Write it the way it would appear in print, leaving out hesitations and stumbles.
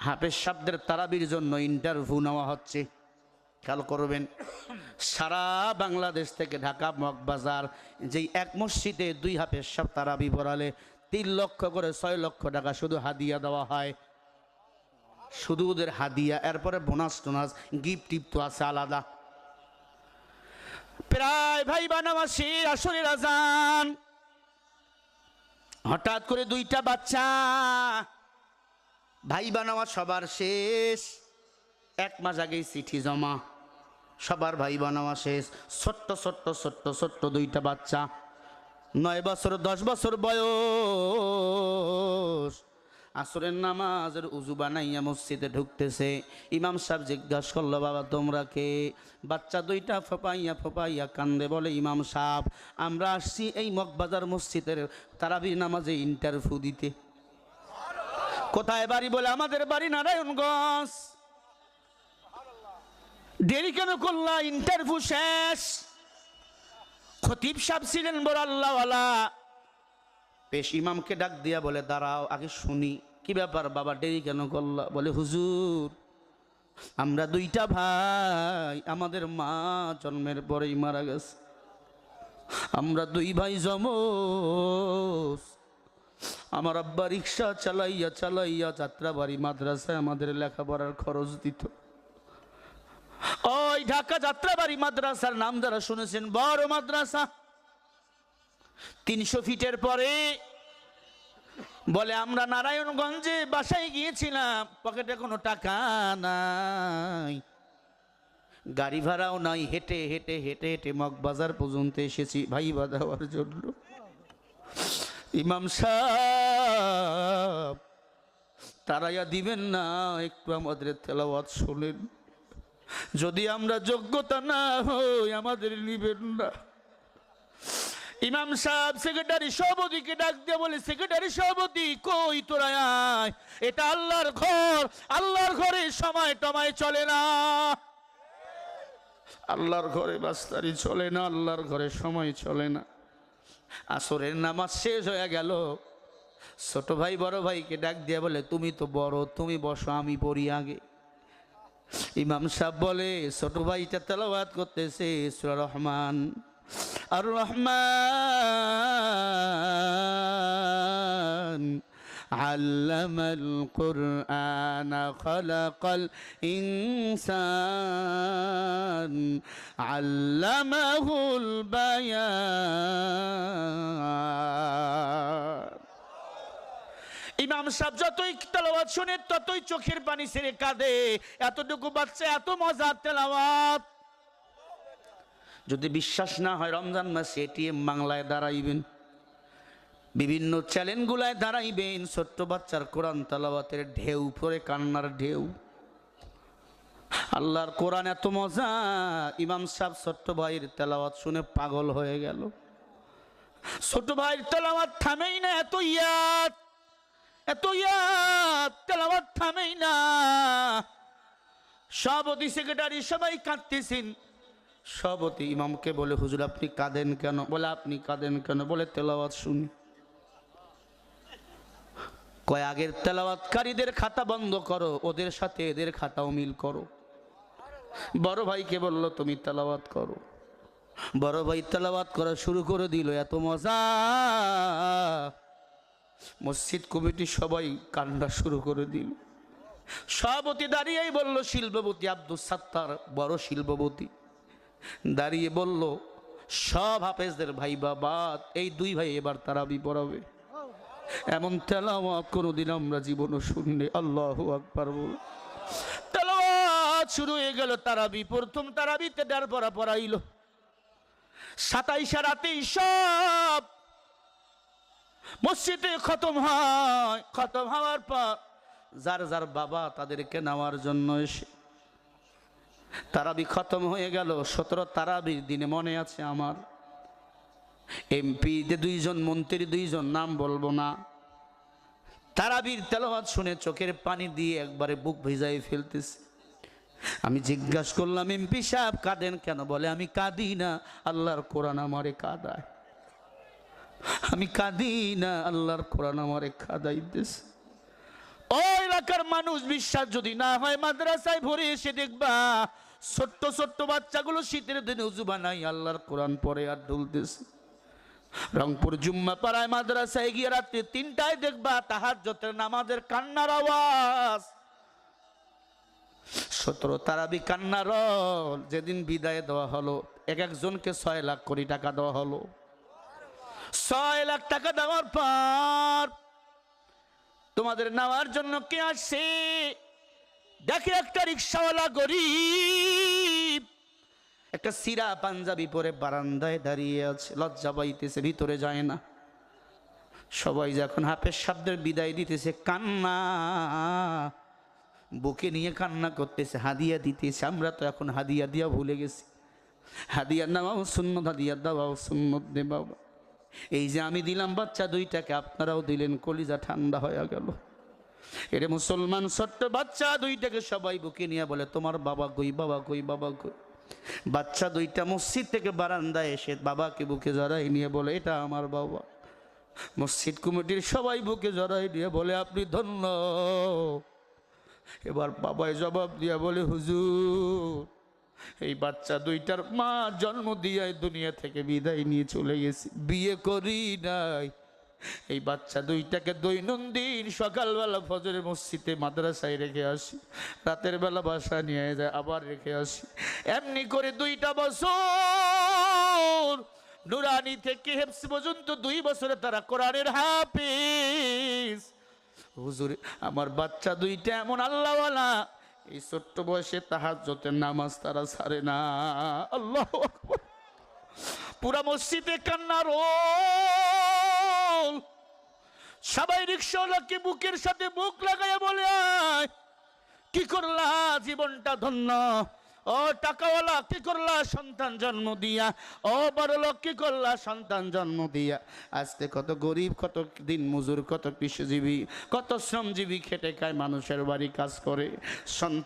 হাফেজ সাহেবদের তারাবির জন্য ইন্টারভিউ নেওয়া হচ্ছে। খেয়াল করবেন, সারা বাংলাদেশ থেকে ঢাকা মগবাজার যেই এক মসজিদে 2 হাফেজ সাহেব তারাবি পড়ালে 3 লক্ষ করে 6 লক্ষ টাকা শুধু হাদিয়া দেওয়া হয়, শুধু ওদের হাদিয়া। এরপরে বোনাস টোনাস গিফট টিফট তো আছে আলাদা। প্রায় ভাই বানামাসি আসরের আজান, হঠাৎ করে 2টা বাচ্চা, ভাই বানাওয়া সবার শেষ, 1 মাস আগেই চিঠি জমা, সবার ভাই বানাওয়া শেষ। ছোট্ট ছোট্ট ছোট্ট ছোট্ট 2টা বাচ্চা, 9 বছর 10 বছর বয়স। আসরের নামাজের উজু বানাইয়া মসজিদে ঢুকতেছে। ইমাম সাহেব জিজ্ঞাসা করলো, বাবা তোমরা কে? বাচ্চা 2টা ফোপাইয়া ফোপাইয়া কান্দে, বলে ইমাম সাহেব আমরা আসছি এই মগবাজার মসজিদের তারাবির নামাজে ইন্টারভিউ দিতে। কোথায় বাড়ি? বলে আমাদের বাড়ি নারায়ণগঞ্জ। দেরি কেন করলা? ইন্টারভিউ শেষ। খতিব সাহেব ছিলেন বড় আল্লাহওয়ালা, পেশ ইমামকে ডাক দিয়া বলে দাঁড়াও আগে শুনি, কি ব্যাপার বাবা দেরি কেন করলা? বলে হুজুর আমরা 2টা ভাই, আমাদের মা জন্মের পরেই মারা গেছে, আমরা 2 ভাই জমজ। আমার আব্বা রিক্সা চালাইয়া চালাইয়া যাত্রাবাড়ি মাদ্রাসায় আমাদের লেখাপড়ার খরচ দিত। ওই ঢাকা যাত্রাবাড়ি মাদ্রাসার নাম যারা শুনেছেন, বড় মাদ্রাসা, 300 ফিটের পরে। বলে আমরা নারায়ণগঞ্জে বাসায় গিয়েছিলাম, পকেটে কোনো টাকা নাই, গাড়ি ভাড়াও নাই, হেঁটে হেঁটে হেঁটে হেঁটে মগবাজার পর্যন্ত এসেছি ভাই বাঁধাবার জন্য। ইমাম সাহেব তারাইয়া দিবেন না, একটু আমাদের তেলাওয়াত শোনেন, যদি আমরা যোগ্যতা না হই আমাদের নিবেন না। ইমাম সাহেব সেক্রেটারি সভাপতিকে ডাক দিয়ে বলে, সেক্রেটারি সভাপতি কই তোরা আয়, এটা আল্লাহর ঘর, আল্লাহর ঘরে সময় টমায় চলে না, আল্লাহর ঘরে বাস্তারি চলে না, আল্লাহর ঘরে সময় চলে না। আসরের নামাজ শেষ হয়ে গেল, ছোট ভাই বড় ভাইকে ডাক দিয়ে বলে, তুমি তো বড়, তুমি বসো আমি পড়ি আগে। ইমাম সাহেব বলে, ছোট ভাইটা তেলাওয়াত করতেছে সূরা রহমান, আর রহমান আল্লামাল কুরআন খালাকাল ইনসান আল্লামাহুল বায়ান। ইমাম সাহেব যতই তেলাওয়াত শুনে ততই চোখের পানি ছেড়ে কাঁদে, এতটুকু বাচ্চা এত মজার তেলাওয়াত। যদি বিশ্বাস না হয় রমজান মাসে এটিএম বাংলায় দাঁড়াইবেন, বিভিন্ন চ্যানেলগুলায় দাঁড়াইবেন, ছোট্ট বাচ্চার কোরআন তেলাওয়াতের ঢেউ পড়ে, কান্নার ঢেউ। আল্লাহর কোরআন এত মজা, ইমাম সাহেব ছোট্ট ভাইয়ের তেলাওয়াত শুনে পাগল হয়ে গেল। ছোট ভাইয়ের তেলাওয়াত থামেই না, এত ইয়াদ এত ইয়াদ, তেলাওয়াত থামেই না। সভাপতি সেক্রেটারি সবাই কাঁদতেছেন। সভাপতি ইমামকে বলে, হুজুর আপনি কাঁদেন কেন? বলে আপনি কাঁদেন কেন? বলে তেলাওয়াত শুনি। কয় আগের তেলাওয়াতকারীদের খাতা বন্ধ করো, ওদের সাথে এদের খাতাও মিল করো। বড় ভাইকে বলল তুমি তেলাওয়াত করো। বড় ভাই তেলাওয়াত করা শুরু করে দিল, এত মজা, মসজিদ কমিটি সবাই কান্না শুরু করে দিল। সভাপতি দাঁড়িয়েই বলল, শিল্পপতি আব্দুল সাত্তার বড় শিল্পপতি দাঁড়িয়ে বলল, সব হাফেজদের ভাই বাবা, এই 2 ভাই এবার তারাবি পড়াবে। এমন তেলাওয়াত কোনোদিন আমরা জীবনে শুনিনি। আল্লাহু আকবার বল। তেলাওয়াত শুরু হয়ে গেল। তারাবি, প্রথম তারাবিতে 1.5 পড়া পড়াইল। 27 রাতেই সব মসজিদে খতম হয়। খতম হওয়ার পর যার যার বাবা তাদেরকে নেওয়ার জন্য এসে তারাবি খতম হয়ে গেল। 17 তারাবির দিনে মনে আছে আমার, এমপি 2 জন, মন্ত্রী 2 জন, নাম বলবো না, তারাবির তেলাওয়াত শুনে চোখের পানি দিয়ে একবারে বুক ভিজাই ফেলতেছে। আমি জিজ্ঞাসা করলাম, এমপি সাহেব কাঁদেন কেন? বলে আমি কাঁদি না, আল্লাহর কোরআন আমারে কাঁদায়। আমি কাঁদি না, আল্লাহর কোরআন আমারে কাঁদাইতেছে। ওই এলাকার মানুষ বিশ্বাস যদি না হয় মাদ্রাসায় ভরে এসে দেখবা ছোট্ট ছোট্ট বাচ্চাগুলো শীতের দিনে উজু বানাই আল্লাহর কোরআন পড়ে আর ঢুলতেছে। রংপুর জুম্মা পাড়ায় মাদ্রাসায় গিয়ে রাত্রি 3টায় দেখবা তাহাজ্জুদের নামাজের কান্নার আওয়াজ। 17 তারাবি কান্নার রোল। যেদিন বিদায় দেওয়া হলো এক একজনকে 6 লাখ কোটি টাকা দেওয়া হলো। 6 লাখ টাকা দেওয়ার পর তোমাদের নেওয়ার জন্য কে আসছে? দেখে একটা রিক্সাওয়ালা গরিব একটা সিরা পাঞ্জাবি পরে বারান্দায় দাঁড়িয়ে আছে, লজ্জা পাইতেছে, ভিতরে যায় না। সবাই যখন হাফেজ সাহেবদের বিদায় দিতেছে কান্না, বুকে নিয়ে কান্না করতেছে, হাদিয়া দিতেছে। আমরা তো এখন হাদিয়া দিয়া ভুলে গেছি। হাদিয়া নেওয়াও সুন্নত, হাদিয়া দেওয়াও সুন্নত দে বাবা। এই যে আমি দিলাম বাচ্চা 2টাকে, আপনারাও দিলেন, কলিজা ঠান্ডা হয়ে গেল। এরে মুসলমান ছোট্ট বাচ্চা 2টাকে সবাই বুকে নিয়ে বলে তোমার বাবা কই, বাবা কই, বাবা কই। বাচ্চা 2টা মসজিদ থেকে বারান্দায় এসে বাবাকে বুকে জড়াই নিয়ে বলে এটা আমার বাবা। মসজিদ কমিটির সবাই বুকে জড়াই নিয়ে বলে আপনি ধন্য। এবার বাবাই জবাব দিয়া বলে হুজুর এই বাচ্চা 2টার মা জন্ম দিয়ে দুনিয়া থেকে বিদায় নিয়ে চলে গেছি, বিয়ে করি নাই। এই বাচ্চা 2টাকে দৈনন্দিন সকালবেলা ফজরের মসজিদে মাদ্রাসায় রেখে আসি, রাতের বেলা বাসা নিয়ে যায় আবার রেখে আসি। এমনি করে 2টা বছর নুরানি থেকে হেফজ পর্যন্ত 2 বছরে তারা কোরআনের হাফেজ। হুজুর আমার বাচ্চা 2টা এমন আল্লাহওয়ালা, এই ছোট্ট বয়সে তাহাজ্জুদের নামাজ তারা ছাড়ে না। আল্লাহু আকবার। পুরা মসজিদে কান্না রোল। সবাই রিকশাওয়ালাকে বুকের সাথে বুক লাগাইয়া বলে আয় কি করলা, জীবনটা ধন্য। ও টাকাওয়ালা কি করলা, সন্তান জন্ম দিয়া। ও বড়লোক কি করলা, সন্তান জন্ম দিয়া। আজকে কত গরিব, কত দিন মজুর, কত কৃষিজীবী, কত শ্রমজীবী খেটে খায়, মানুষের বাড়ি কাজ করে, সন্তান